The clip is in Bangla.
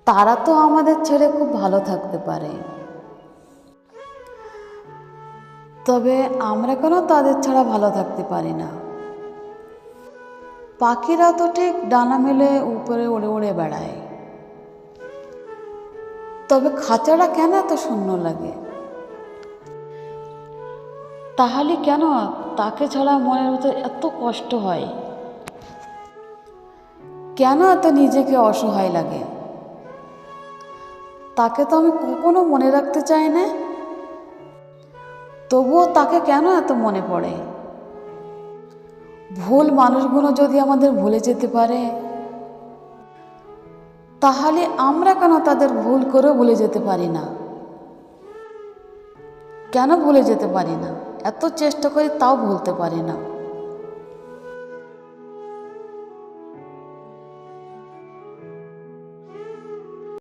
তারা তো আমাদের ছেড়ে খুব ভালো থাকতে পারে, তবে আমরা কেন তাদের ছাড়া ভালো থাকতে পারি না? পাখিরা তো ঠিক ডানা মেলে উপরে উড়ে উড়ে বেড়ায়, তবে খাঁচাটা কেন এত শূন্য লাগে? তাহলে কেন তাকে ছাড়া মনের ভিতর এত কষ্ট হয়? কেন এত নিজেকে অসহায় লাগে? তাকে তো আমি কখনো মনে রাখতে চাই না, তবুও তাকে কেন এত মনে পড়ে? ভুল মানুষগুলো যদি আমাদের ভুলে যেতে পারে, তাহলে আমরা কেন তাদের ভুল করেও ভুলে যেতে পারি না? কেন ভুলে যেতে পারি না? এত চেষ্টা করি তাও ভুলতে পারি না।